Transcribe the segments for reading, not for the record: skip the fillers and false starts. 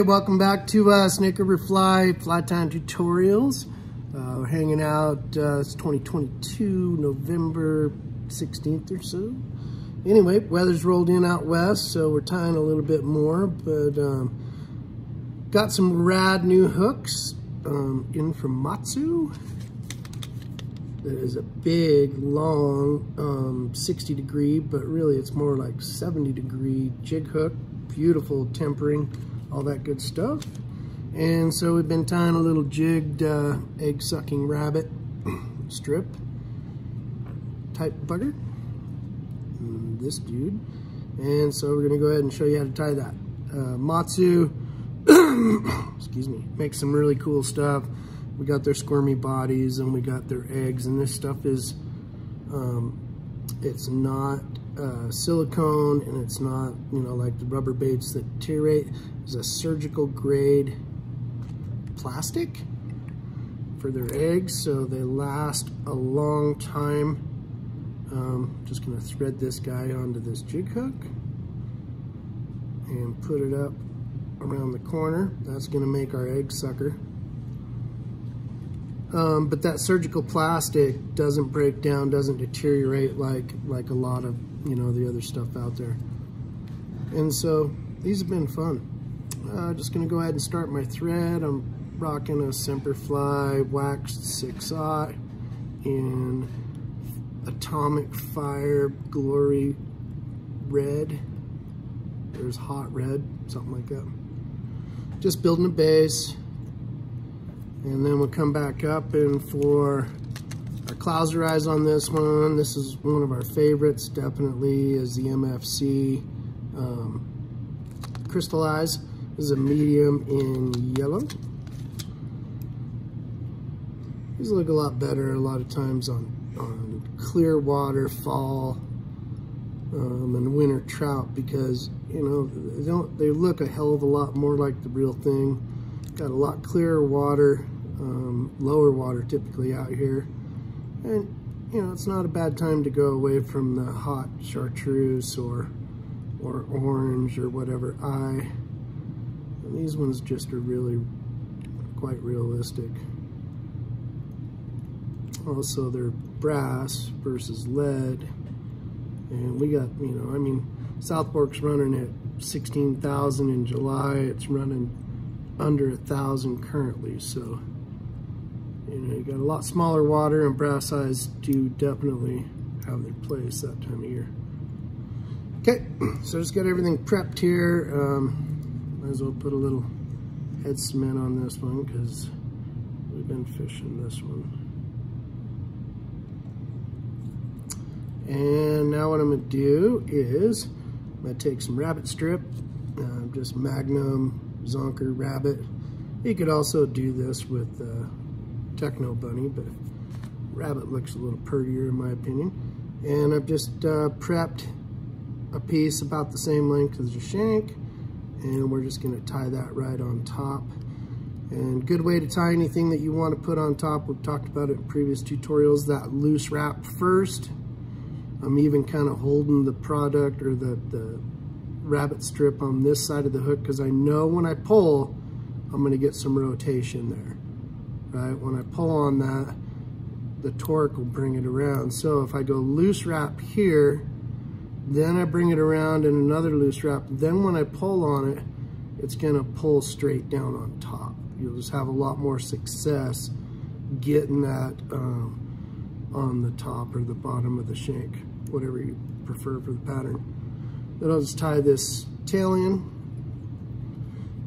welcome back to Snake River Fly Time Tutorials. We're hanging out, it's 2022, November 16th or so. Anyway, weather's rolled in out west, so we're tying a little bit more, but got some rad new hooks in from Matsu. That is a big, long, 60 degree, but really it's more like 70 degree jig hook. Beautiful tempering, all that good stuff. And so we've been tying a little jigged egg-sucking rabbit strip type bugger. This dude. And so we're gonna go ahead and show you how to tie that. Matsu, excuse me, makes some really cool stuff. We got their squirmy bodies and we got their eggs, and this stuff is, it's not silicone, and it's not, you know, like the rubber baits that deteriorate. It's a surgical grade plastic for their eggs, so they last a long time. Just gonna thread this guy onto this jig hook and put it up around the corner. That's gonna make our egg sucker. But that surgical plastic doesn't break down, doesn't deteriorate like a lot of, you know, the other stuff out there. And so these have been fun. Just gonna go ahead and start my thread. I'm rocking a Semperfly waxed 6/0 in Atomic Fire Glory Red. There's hot red, something like that. Just building a base. And then we'll come back up, and for our clouser eyes on this one, this is one of our favorites, definitely, is the MFC Crystal Eyes. This is a medium in yellow. These look a lot better a lot of times on clear water, fall, and winter trout, because, you know, they look a hell of a lot more like the real thing. Got a lot clearer water, lower water typically out here. And, you know, it's not a bad time to go away from the hot chartreuse or orange or whatever eye. And these ones just are really quite realistic. Also, they're brass versus lead. And we got, you know, I mean, South Fork's running at 16,000 in July. It's running under 1,000 currently, so, you know, you got a lot smaller water, and brass eyes do definitely have their place that time of year. Okay, so just got everything prepped here. Might as well put a little head cement on this one because we've been fishing this one. And now what I'm gonna do is I'm gonna take some rabbit strip, just Magnum Zonker rabbit. You could also do this with Techno Bunny, but rabbit looks a little prettier in my opinion. And I've just prepped a piece about the same length as the shank, and we're just going to tie that right on top. And good way to tie anything that you want to put on top, we've talked about it in previous tutorials, that loose wrap first. I'm even kind of holding the product or the rabbit strip on this side of the hook, because I know when I pull, I'm going to get some rotation there, right? When I pull on that, the torque will bring it around. So if I go loose wrap here, then I bring it around in another loose wrap, then when I pull on it, it's going to pull straight down on top. You'll just have a lot more success getting that on the top or the bottom of the shank, whatever you prefer for the pattern. Then I'll just tie this tail in.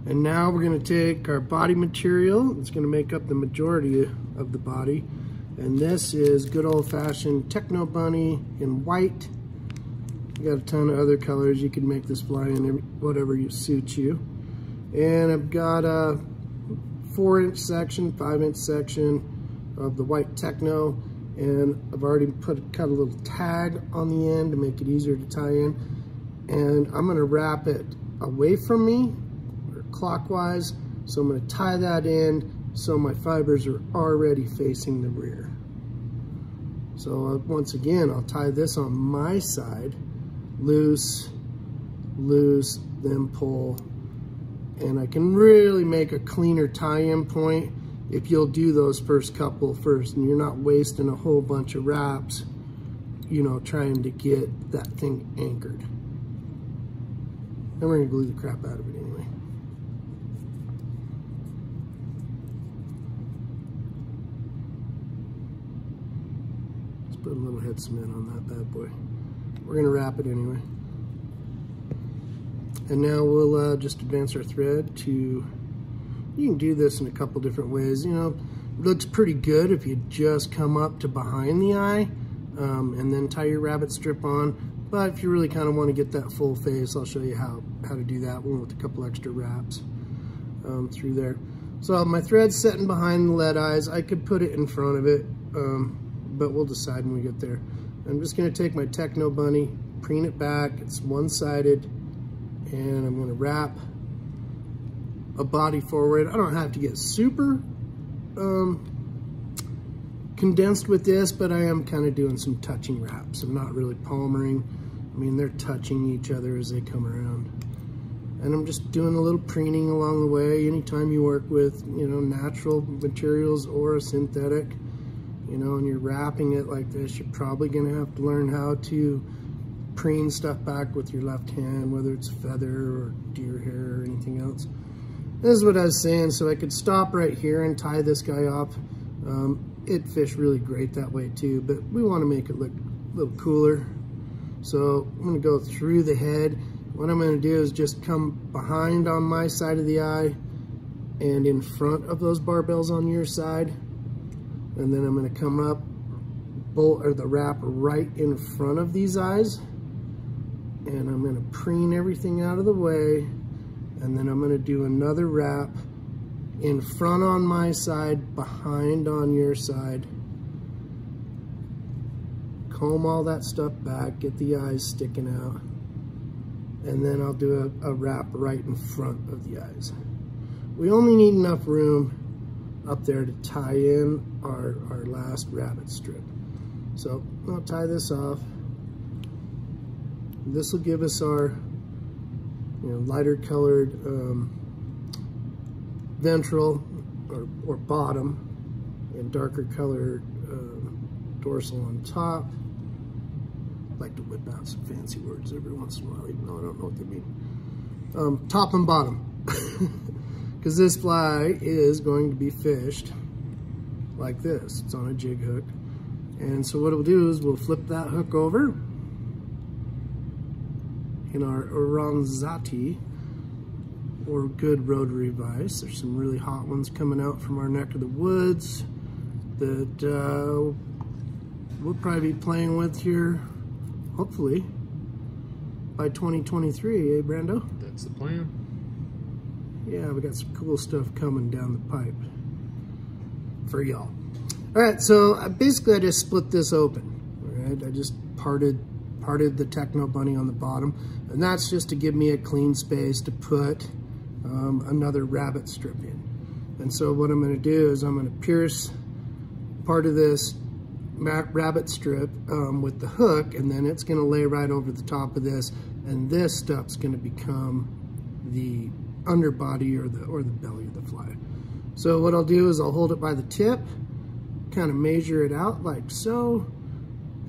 And now we're going to take our body material. It's going to make up the majority of the body. And this is good old-fashioned Techno Bunny in white. You got a ton of other colors. You can make this fly in whatever suits you. And I've got a 4-inch section, 5-inch section of the white Techno. And I've already cut a little tag on the end to make it easier to tie in. And I'm going to wrap it away from me, or clockwise, so I'm going to tie that in so my fibers are already facing the rear. So once again, I'll tie this on my side, loose, then pull, And I can really make a cleaner tie-in point if you'll do those first couple first, and you're not wasting a whole bunch of wraps, you know, trying to get that thing anchored. Then we're gonna glue the crap out of it anyway. Let's put a little head cement on that bad boy. We're gonna wrap it anyway. And now we'll just advance our thread to, you can do this in a couple different ways. You know, it looks pretty good if you just come up to behind the eye and then tie your rabbit strip on. But if you really kind of want to get that full face, I'll show you how to do that one with a couple extra wraps through there. So my thread's setting behind the lead eyes. I could put it in front of it, but we'll decide when we get there. I'm just going to take my Techno Bunny, preen it back. It's one-sided. And I'm going to wrap a body forward. I don't have to get super condensed with this, but I am kind of doing some touching wraps. I'm not really palmering. I mean, they're touching each other as they come around. And I'm just doing a little preening along the way. Anytime you work with, you know, natural materials or a synthetic, you know, and you're wrapping it like this, you're probably going to have to learn how to preen stuff back with your left hand, whether it's feather or deer hair or anything else. This is what I was saying, so I could stop right here and tie this guy off. It fished really great that way too, but we want to make it look a little cooler. So I'm going to go through the head. What I'm going to do is just come behind on my side of the eye and in front of those barbells on your side. And then I'm going to come up, bolt or the wrap right in front of these eyes. And I'm going to preen everything out of the way, and then I'm going to do another wrap in front on my side, behind on your side. Comb all that stuff back, get the eyes sticking out, and then I'll do a wrap right in front of the eyes. We only need enough room up there to tie in our last rabbit strip. So I'll tie this off. This will give us our, you know, lighter colored ventral or bottom, and darker colored dorsal on top. I like to whip out some fancy words every once in a while, even though I don't know what they mean. Top and bottom, because this fly is going to be fished like this. It's on a jig hook, and so what we'll do is we'll flip that hook over in our Oranzati, or good rotary vise. There's some really hot ones coming out from our neck of the woods that we'll probably be playing with here, hopefully, by 2023, eh, Brando? That's the plan. Yeah, we got some cool stuff coming down the pipe for y'all. All right, so basically I just split this open. All right, I just parted the Techno Bunny on the bottom, and that's just to give me a clean space to put another rabbit strip in. And so what I'm going to do is I'm going to pierce part of this rabbit strip with the hook, and then it's going to lay right over the top of this, and this stuff's going to become the underbody or the belly of the fly. So what I'll do is I'll hold it by the tip, kind of measure it out like so.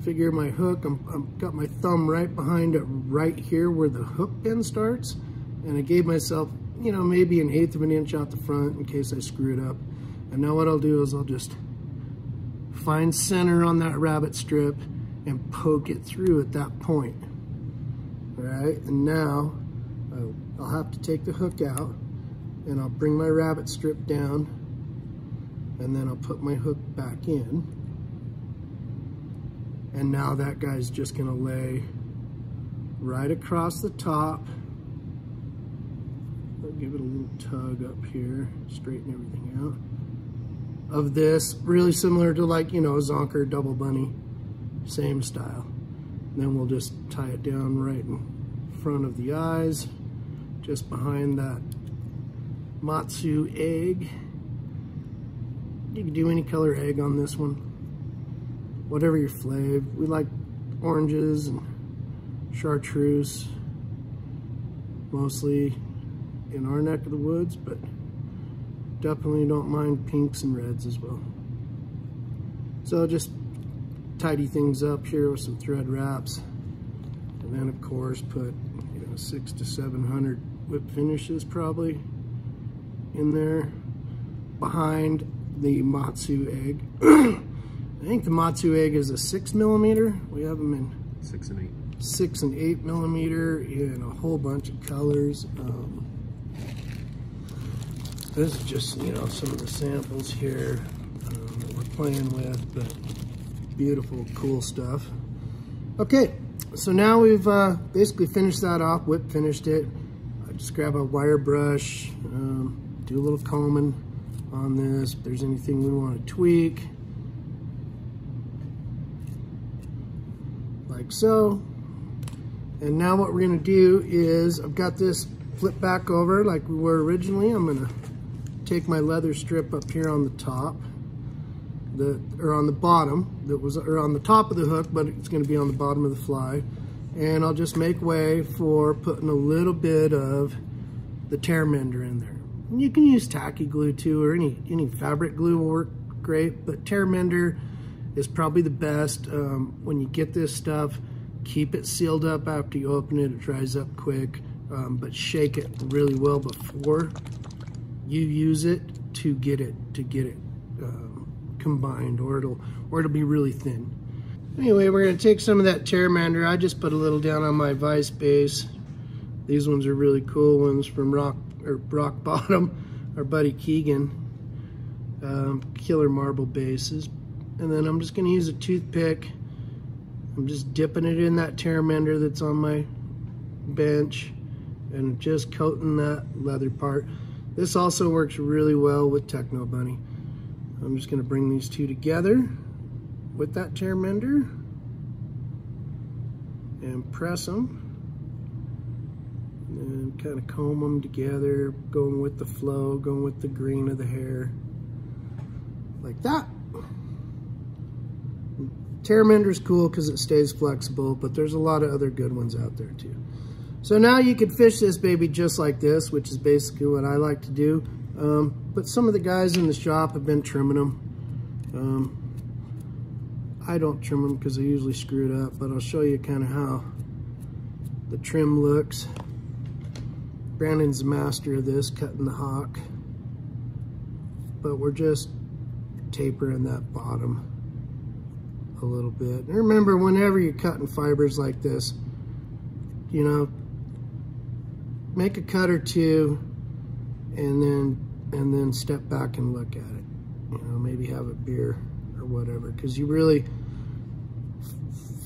Figure my hook, I've got my thumb right behind it, right here where the hook pin starts, and I gave myself, you know, maybe 1/8 of an inch out the front in case I screw it up. And now what I'll do is I'll just find center on that rabbit strip and poke it through at that point. All right, and now I'll have to take the hook out, and I'll bring my rabbit strip down, and then I'll put my hook back in. And now that guy's just gonna lay right across the top. I'll give it a little tug up here, straighten everything out. Of this, really similar to, like, you know, a Zonker double bunny, same style. And then we'll just tie it down right in front of the eyes, just behind that Matsu egg. You can do any color egg on this one, whatever your flavor. We like oranges and chartreuse mostly, in our neck of the woods, but definitely don't mind pinks and reds as well. So just tidy things up here with some thread wraps, and then of course put 600 to 700 whip finishes probably in there behind the Matsu egg. I think the Matsu egg is a 6mm. We have them in 6 and 8. 6 and 8mm in a whole bunch of colors. This is just, some of the samples here that we're playing with, but beautiful, cool stuff. Okay, so now we've basically finished that off, whip finished it. I just grab a wire brush, do a little combing on this. If there's anything we want to tweak, like so. And now what we're gonna do is, I've got this flip back over like we were originally. I'm gonna take my leather strip up here on the top, or on the bottom, or on the top of the hook, but it's gonna be on the bottom of the fly. And I'll just make way for putting a little bit of the tear mender in there. And you can use tacky glue too, or any fabric glue will work great, but tear mender is probably the best. When you get this stuff, keep it sealed up after you open it. It dries up quick, but shake it really well before you use it to get it combined, or it'll be really thin. Anyway, we're going to take some of that tear mender. I just put a little down on my vise base. These ones are really cool ones from Rock Bottom, our buddy Keegan. Killer marble bases. And then I'm just going to use a toothpick. I'm just dipping it in that tear mender that's on my bench and just coating that leather part. This also works really well with Techno Bunny. I'm just going to bring these two together with that tear mender and press them, and then kind of comb them together, going with the flow, going with the green of the hair, like that. Tear mender is cool because it stays flexible, but there's a lot of other good ones out there too. So now you could fish this baby just like this, which is basically what I like to do. But some of the guys in the shop have been trimming them. I don't trim them because I usually screw it up, but I'll show you kind of how the trim looks. Brandon's the master of this, cutting the hock. But we're just tapering that bottom a little bit. And remember, whenever you're cutting fibers like this, make a cut or two and then step back and look at it. Maybe have a beer or whatever, because you really,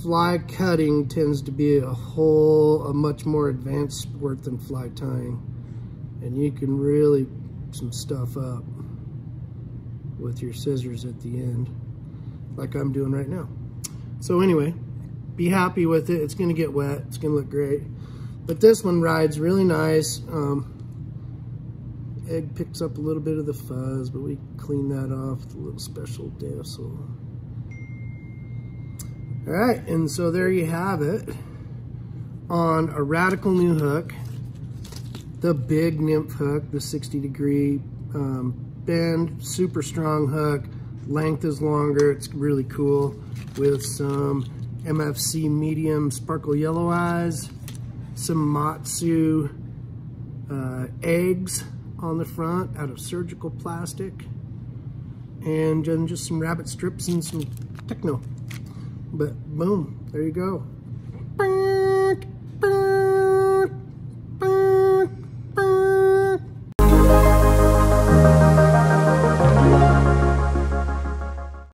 fly cutting tends to be a much more advanced sport than fly tying, and you can really some stuff up with your scissors at the end, like I'm doing right now. So anyway, be happy with it. It's going to get wet. It's going to look great. But this one rides really nice. Egg picks up a little bit of the fuzz, but we clean that off with a little special Dazzle. All right, and so there you have it on a radical new hook, the big nymph hook, the 60-degree bend, super strong hook. Length is longer. It's really cool, with some MFC medium sparkle yellow eyes, some Matsu eggs on the front out of surgical plastic, and then just some rabbit strips and some Techno. But boom, there you go.